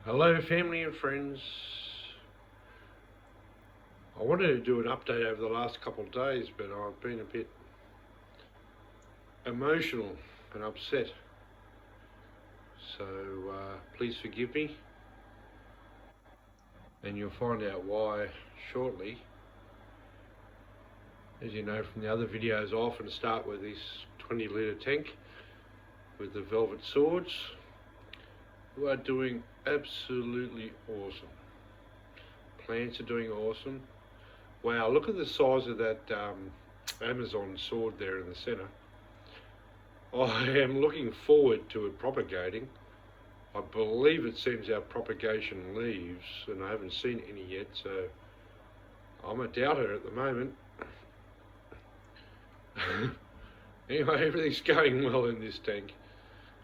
Hello family and friends. I wanted to do an update over the last couple of days, but I've been a bit emotional and upset. So please forgive me, and you'll find out why shortly. As you know from the other videos, I often start with this 20-litre tank with the velvet swords, who are doing absolutely awesome. Plants are doing awesome. Wow, look at the size of that Amazon sword there in the centre. I am looking forward to it propagating. I believe it sends out propagation leaves, and I haven't seen any yet, so I'm a doubter at the moment. Anyway, everything's going well in this tank,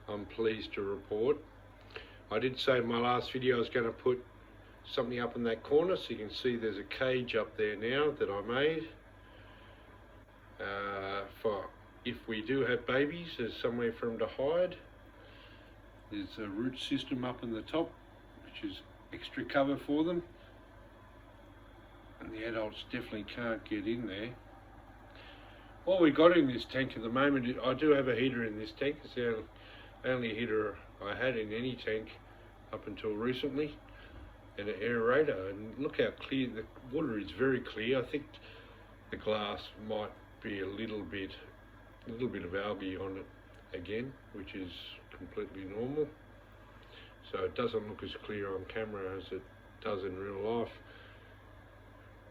I'm pleased to report. I did say in my last video I was going to put something up in that corner, so you can see there's a cage up there now that I made. For if we do have babies, there's somewhere for them to hide. There's a root system up in the top, which is extra cover for them. And the adults definitely can't get in there. What we got in this tank at the moment, I do have a heater in this tank. It's the only heater I had in any tank up until recently. And an aerator, and look how clear the water is. Very clear. I think the glass might be a little bit of algae on it again, which is completely normal. So it doesn't look as clear on camera as it does in real life.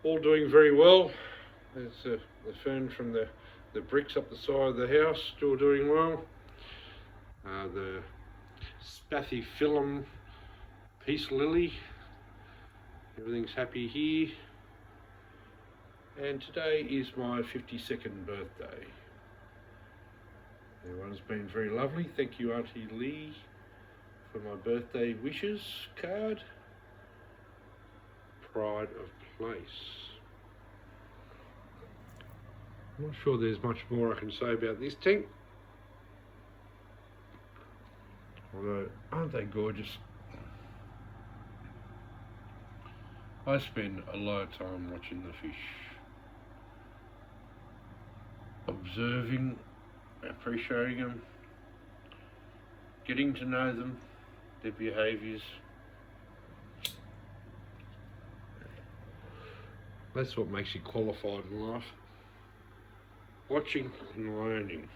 All doing very well. There's the fern from the bricks up the side of the house, still doing well. The spathiphyllum peace lily, everything's happy here. And today is my 52nd birthday. Everyone's been very lovely. Thank you, Auntie Lee, for my birthday wishes card. Pride of place. I'm not sure there's much more I can say about this tank. Although, aren't they gorgeous? I spend a lot of time watching the fish, observing, appreciating them, getting to know them, their behaviours. That's what makes you qualified in life. Watching and learning.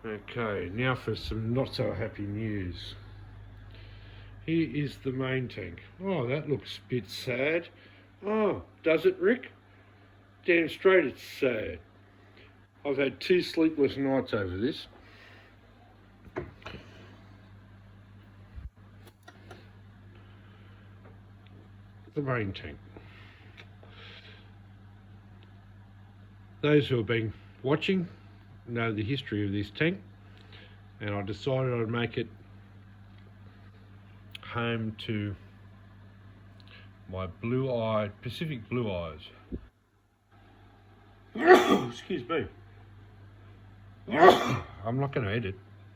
Okay, now for some not so happy news. Here is the main tank. Oh, that looks a bit sad. Oh, does it, Rick? Damn straight it's sad. I've had 2 sleepless nights over this. The main tank. Those who have been watching know the history of this tank, and I decided I'd make it home to my blue-eyed, Pacific blue eyes. Excuse me. I'm not going to edit.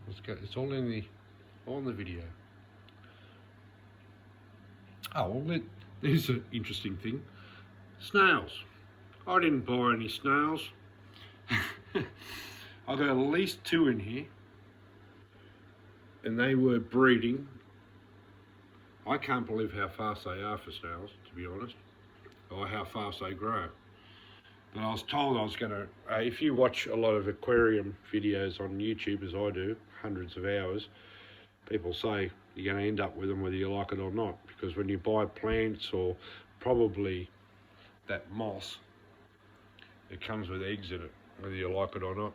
It's all in the video. Oh, well, there's an interesting thing. Snails. I didn't buy any snails. I got at least 2 in here, and they were breeding. I can't believe how fast they are for snails, to be honest, or how fast they grow. But I was told I was going to, if you watch a lot of aquarium videos on YouTube, as I do, hundreds of hours, people say you're going to end up with them whether you like it or not, because when you buy plants or probably that moss, it comes with eggs in it, whether you like it or not.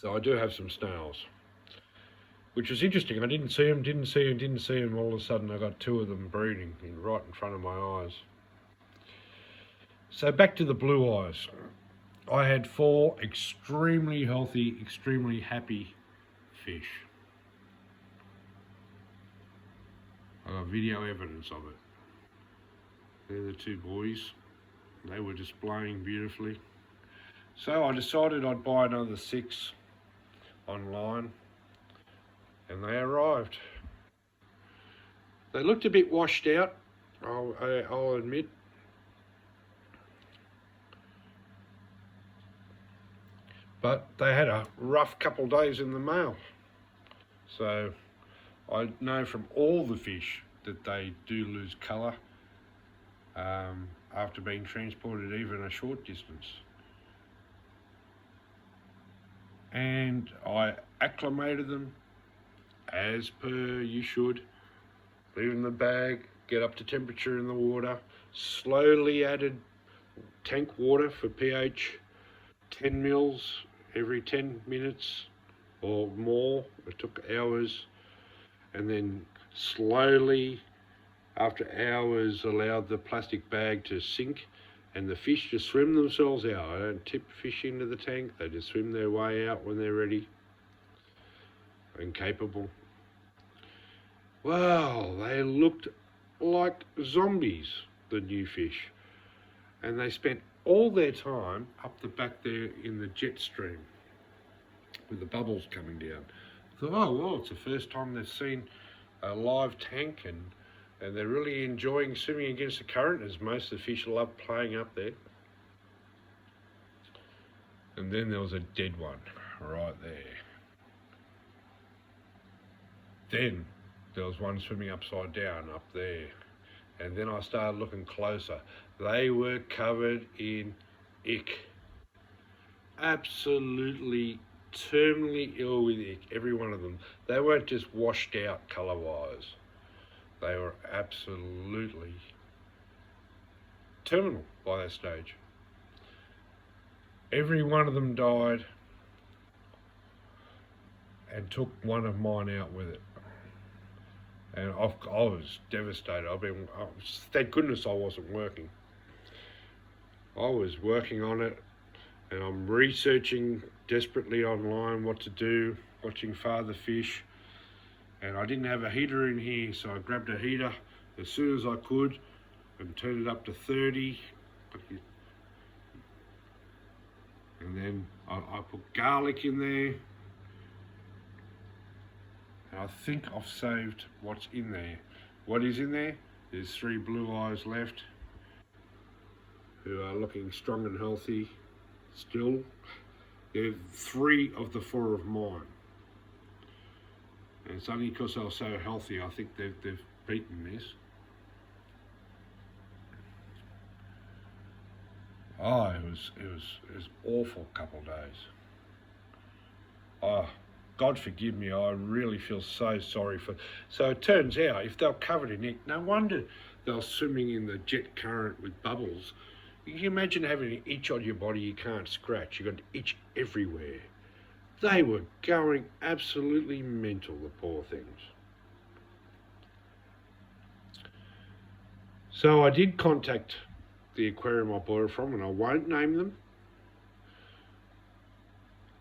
So I do have some snails, which was interesting. I didn't see them. All of a sudden I got 2 of them breeding right in front of my eyes. So back to the blue eyes. I had 4 extremely healthy, extremely happy fish. I got video evidence of it. They're the 2 boys. They were displaying beautifully. So I decided I'd buy another 6 online, and they arrived. They looked a bit washed out, I'll admit. But they had a rough couple of days in the mail. So I know from all the fish that they do lose colour after being transported even a short distance. And I acclimated them as per you should. Leave them in the bag, get up to temperature in the water, slowly added tank water for pH, 10 mils every 10 minutes or more. It took hours, and then slowly after hours allowed the plastic bag to sink and the fish just swim themselves out. I don't tip fish into the tank, they just swim their way out when they're ready and capable. Well, they looked like zombies, the new fish, and they spent all their time up the back there in the jet stream with the bubbles coming down. I thought, oh well, it's the first time they've seen a live tank, and they're really enjoying swimming against the current, as most of the fish love playing up there. And then there was a dead one right there. Then there was one swimming upside down up there. And then I started looking closer. They were covered in ick. Absolutely terminally ill with ick, every one of them. They weren't just washed out colour-wise. They were absolutely terminal by that stage. Every one of them died and took one of mine out with it. And I was devastated. Thank goodness I wasn't working. I was working on it, and I'm researching desperately online what to do, watching FatherFish, and I didn't have a heater in here, so I grabbed a heater as soon as I could and turned it up to 30. And then I put garlic in there. And I think I've saved what's in there. What is in there? There's 3 blue eyes left who are looking strong and healthy still. They're 3 of the 4 of mine. And it's only because they were so healthy, I think they've beaten this. Oh, it was awful couple of days. Oh, God forgive me, I really feel so sorry for... So it turns out, if they're covered in ink, no wonder they're swimming in the jet current with bubbles. You can imagine having an itch on your body you can't scratch. You've got an itch everywhere. They were going absolutely mental, the poor things. So I did contact the aquarium I bought it from, and I won't name them.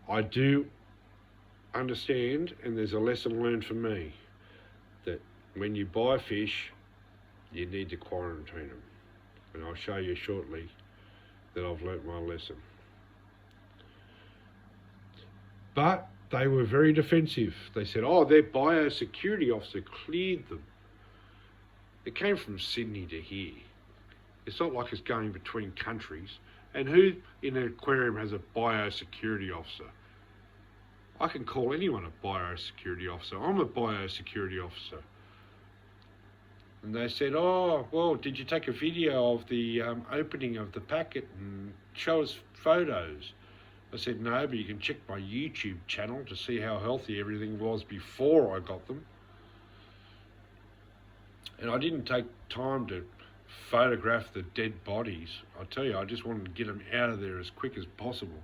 I do understand, and there's a lesson learned for me, that when you buy fish, you need to quarantine them. And I'll show you shortly that I've learnt my lesson. But they were very defensive. They said, oh, their biosecurity officer cleared them. It came from Sydney to here. It's not like it's going between countries. And who in an aquarium has a biosecurity officer? I can call anyone a biosecurity officer. I'm a biosecurity officer. And they said, oh, well, did you take a video of the opening of the packet and show us photos? I said, no, but you can check my YouTube channel to see how healthy everything was before I got them. And I didn't take time to photograph the dead bodies. I tell you, I just wanted to get them out of there as quick as possible.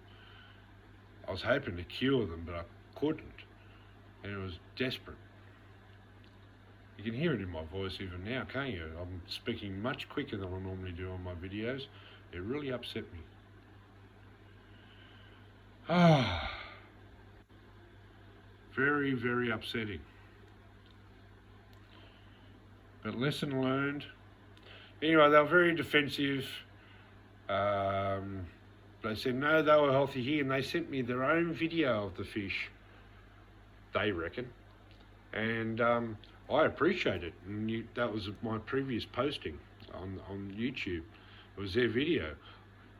I was hoping to cure them, but I couldn't. And it was desperate. You can hear it in my voice even now, can't you? I'm speaking much quicker than I normally do on my videos. It really upset me. Ah, very, very upsetting. But lesson learned. Anyway, they were very defensive. They said, no, they were healthy here, and they sent me their own video of the fish, they reckon. And I appreciate it. And that was my previous posting on YouTube. It was their video.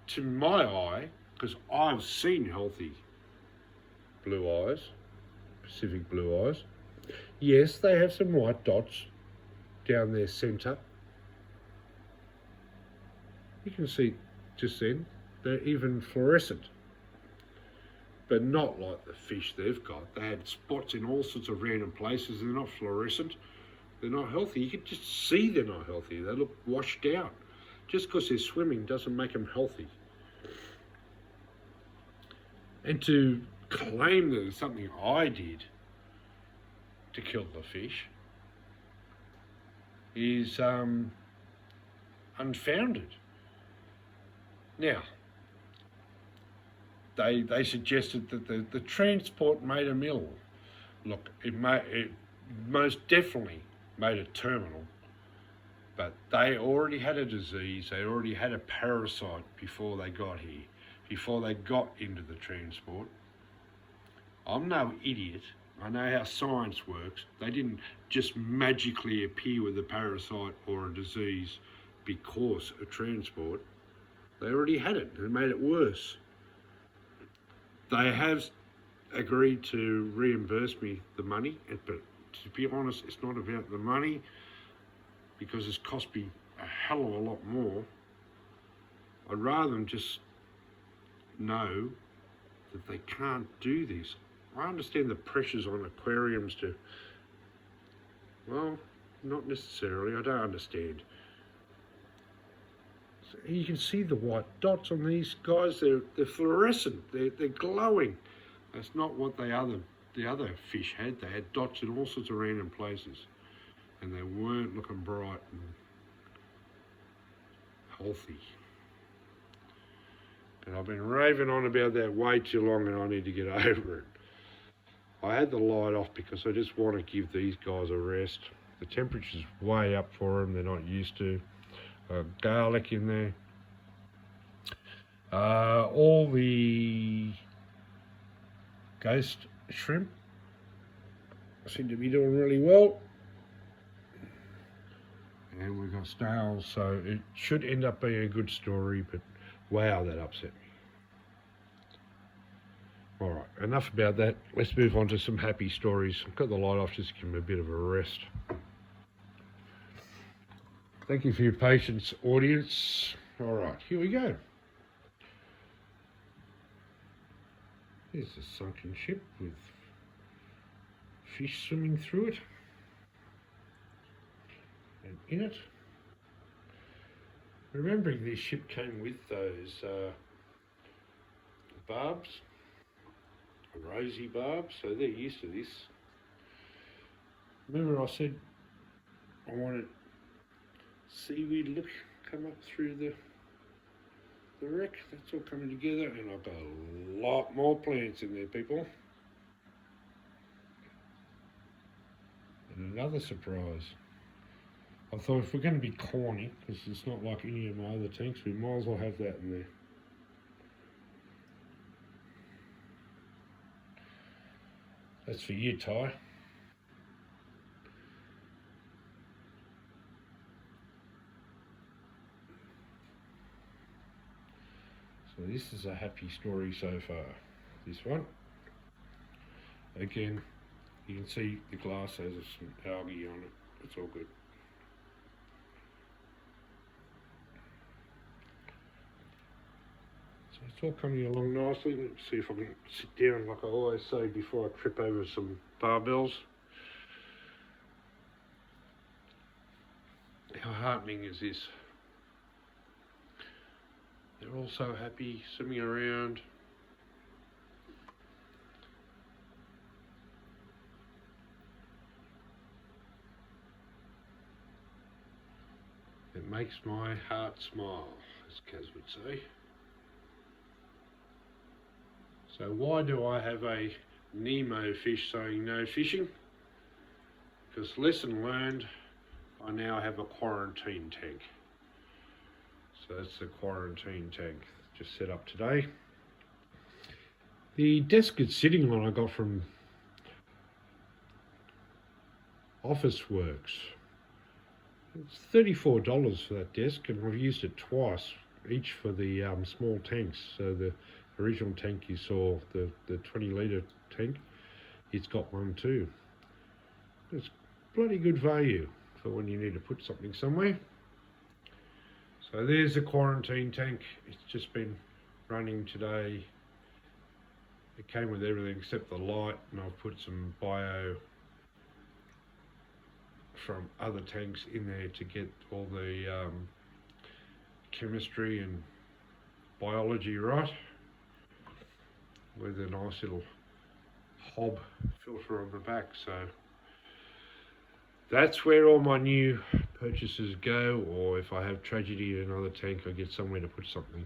To my eye, because I've seen healthy blue eyes, Pacific blue eyes. Yes, they have some white dots down their centre. You can see just then, they're even fluorescent. But not like the fish they've got. They had spots in all sorts of random places. They're not fluorescent. They're not healthy. You can just see they're not healthy. They look washed out. Just because they're swimming doesn't make them healthy. And to claim that it's something I did to kill the fish is unfounded. Now, they suggested that the transport made them ill. Look, it most definitely made it terminal, but they already had a disease, they already had a parasite before they got here, before they got into the transport. I'm no idiot. I know how science works. They didn't just magically appear with a parasite or a disease because of transport. They already had it and made it worse. They have agreed to reimburse me the money, but to be honest, it's not about the money because it's cost me a hell of a lot more. I'd rather them just know that they can't do this. I understand the pressures on aquariums to, well, not necessarily, I don't understand. You can see the white dots on these guys. They're fluorescent. They're glowing. That's not what the other fish had. They had dots in all sorts of random places, and they weren't looking bright and healthy. But I've been raving on about that way too long, and I need to get over it. I had the light off because I just want to give these guys a rest. The temperature's way up for them. They're not used to. Garlic in there. All the ghost shrimp seem to be doing really well. And we've got snails, so it should end up being a good story, but wow, that upset me. Alright, enough about that. Let's move on to some happy stories. I've got the light off just to give them a bit of a rest. Thank you for your patience, audience. All right, here we go. Here's a sunken ship with fish swimming through it and in it. Remembering this ship came with those barbs, rosy barbs, so they're used to this. Remember I said I wanted seaweed look come up through the wreck. That's all coming together, and I've got a lot more plants in there, people. And another surprise. I thought if we're going to be corny, because it's not like any of my other tanks, we might as well have that in there. That's for you, Ty. So this is a happy story so far. This one. Again, you can see the glass has some algae on it. It's all good. So it's all coming along nicely. Let's see if I can sit down like I always say before I trip over some barbells. How heartening is this? They're all so happy, swimming around. It makes my heart smile, as Kaz would say. So why do I have a Nemo fish saying no fishing? Because lesson learned, I now have a quarantine tank. So that's the quarantine tank just set up today. The desk it's sitting on I got from office works. It's $34 for that desk, and I've used it twice, each for the small tanks. So the original tank you saw, the 20 litre tank, it's got one too. It's bloody good value for when you need to put something somewhere. So there's the quarantine tank. It's just been running today. It came with everything except the light, and I've put some bio from other tanks in there to get all the chemistry and biology right, with a nice little hob filter on the back. So that's where all my new purchases go, or if I have tragedy in another tank, I get somewhere to put something.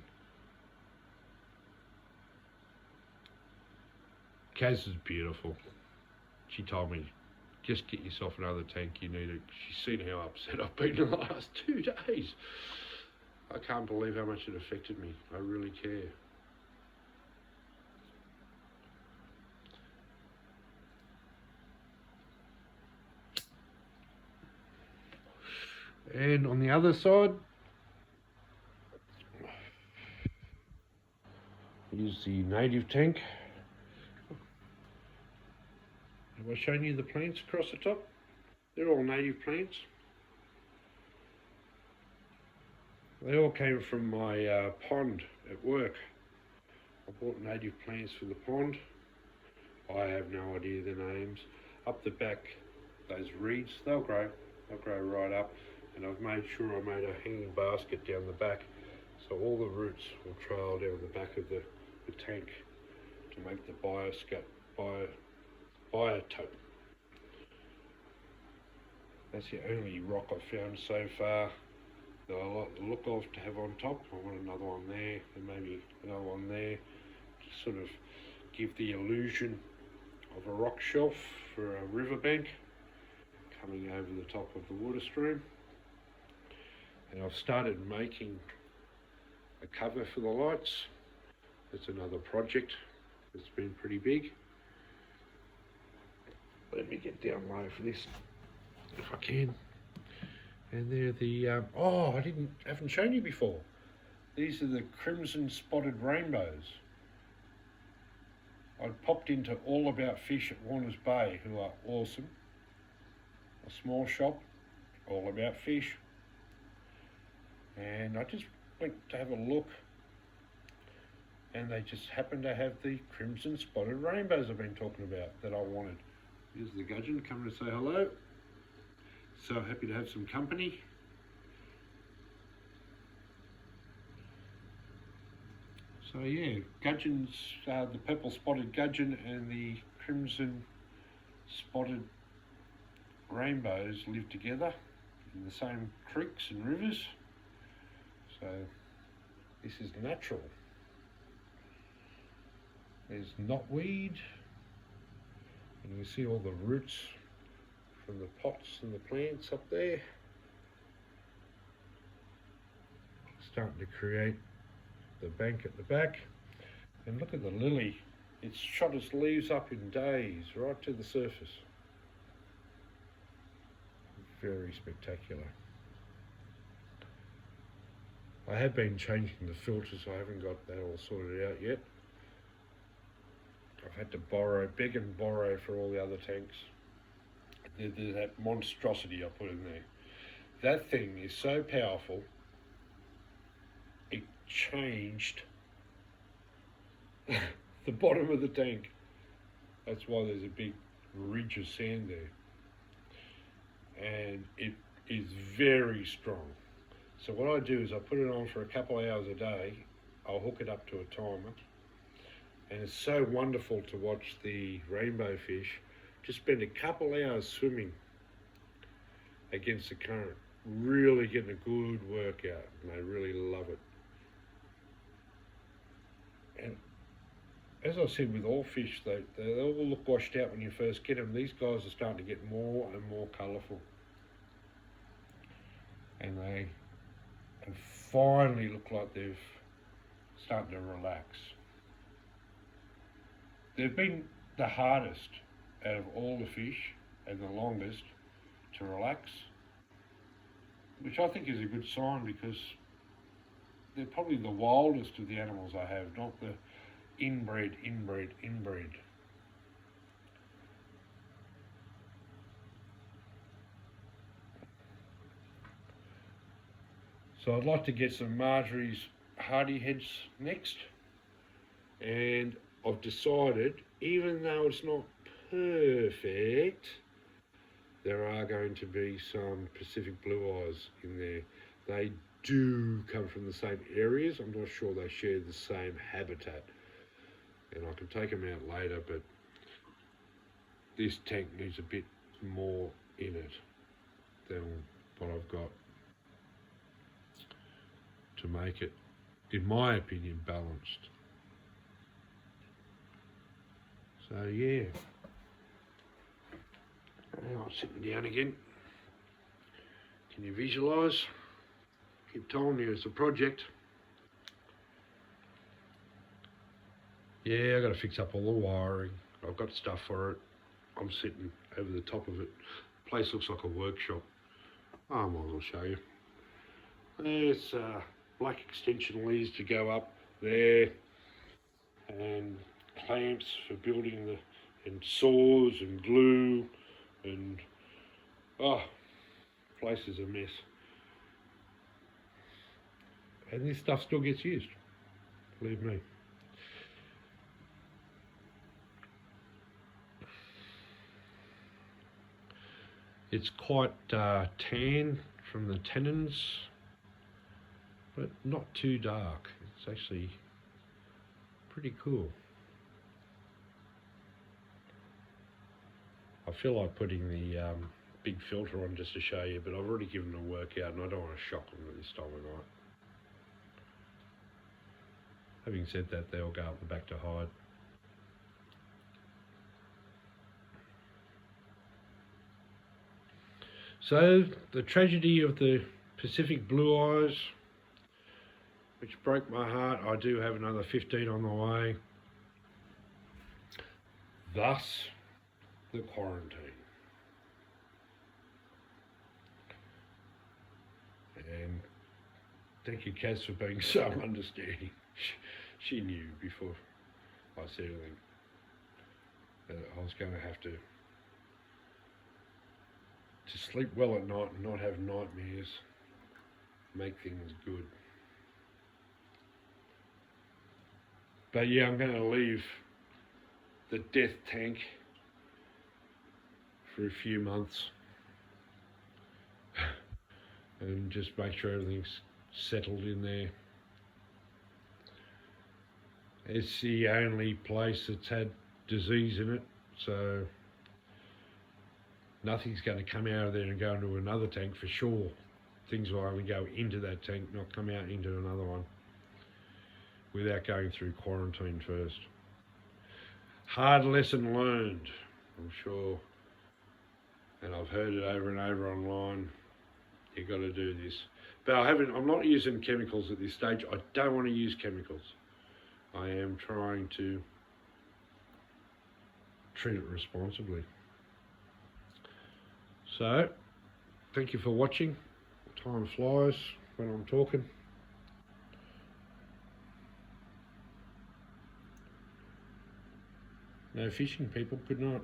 Kaz is beautiful. She told me, just get yourself another tank, you need it. She's seen how upset I've been in the last 2 days. I can't believe how much it affected me. I really care. And on the other side, is the native tank. Have I shown you the plants across the top? They're all native plants. They all came from my pond at work. I bought native plants for the pond. I have no idea their names. Up the back, those reeds, they'll grow right up. And I've made sure I made a hanging basket down the back, so all the roots will trail down the back of the tank to make the biotope. That's the only rock I've found so far that I like the look of to have on top. I want another one there, and maybe another one there, to sort of give the illusion of a rock shelf for a riverbank coming over the top of the water stream. And I've started making a cover for the lights. That's another project that's been pretty big. Let me get down low for this, if I can. And they're the, I haven't shown you before. These are the crimson spotted rainbows. I popped into All About Fish at Warners Bay, who are awesome. A small shop, All About Fish. And I just went to have a look, and they just happened to have the crimson spotted rainbows I've been talking about that I wanted. Here's the Gudgeon coming to say hello. So happy to have some company. So yeah, Gudgeon's, the purple spotted Gudgeon and the crimson spotted rainbows live together in the same creeks and rivers. So this is natural. There's knotweed, and you can see all the roots from the pots and the plants up there, starting to create the bank at the back. And look at the lily, it's shot its leaves up in days right to the surface. Very spectacular. I have been changing the filters, I haven't got that all sorted out yet. I've had to beg and borrow for all the other tanks. There's that monstrosity I put in there. That thing is so powerful, it changed the bottom of the tank. That's why there's a big ridge of sand there. And it is very strong. So what I do is I put it on for a couple of hours a day. I'll hook it up to a timer. And it's so wonderful to watch the rainbow fish just spend a couple hours swimming against the current, really getting a good workout, and they really love it. And as I said, with all fish, they all look washed out when you first get them. These guys are starting to get more and more colourful, and they have finally look like they've started to relax. They've been the hardest out of all the fish and the longest, to relax, which I think is a good sign, because they're probably the wildest of the animals I have, not the inbred. So I'd like to get some Marjorie's hardy heads next, and I've decided, even though it's not perfect, there are going to be some Pacific blue eyes in there. They do come from the same areas. I'm not sure they share the same habitat, and I can take them out later, but this tank needs a bit more in it than what I've got to make it, in my opinion, balanced. So yeah, now I'm sitting down again. Can you visualise? Keep telling you it's a project. Yeah, I've got to fix up all the wiring. I've got stuff for it. I'm sitting over the top of it. The place looks like a workshop. Oh, I might as well show you. There's black extension leads to go up there, and clamps for building and saws and glue, and place is a mess. And this stuff still gets used, believe me. It's quite tan from the tannins, but not too dark. It's actually pretty cool. I feel like putting the big filter on just to show you, but I've already given them a workout and I don't want to shock them at this time of night. Having said that, they'll go up the back to hide. So, the tragedy of the Pacific blue eyes, which broke my heart. I do have another 15 on the way. Thus, the quarantine. And thank you, Kaz, for being so understanding. She knew before I said anything that I was going to have to sleep well at night and not have nightmares, make things good. But yeah, I'm going to leave the death tank for a few months and just make sure everything's settled in there. It's the only place that's had disease in it, so nothing's going to come out of there and go into another tank for sure. Things will only go into that tank, not come out into another one without going through quarantine first. Hard lesson learned, I'm sure, and I've heard it over and over online. You've got to do this. But I'm not using chemicals at this stage. I don't want to use chemicals. I am trying to treat it responsibly. So, thank you for watching. Time flies when I'm talking. No fishing, people. Good night.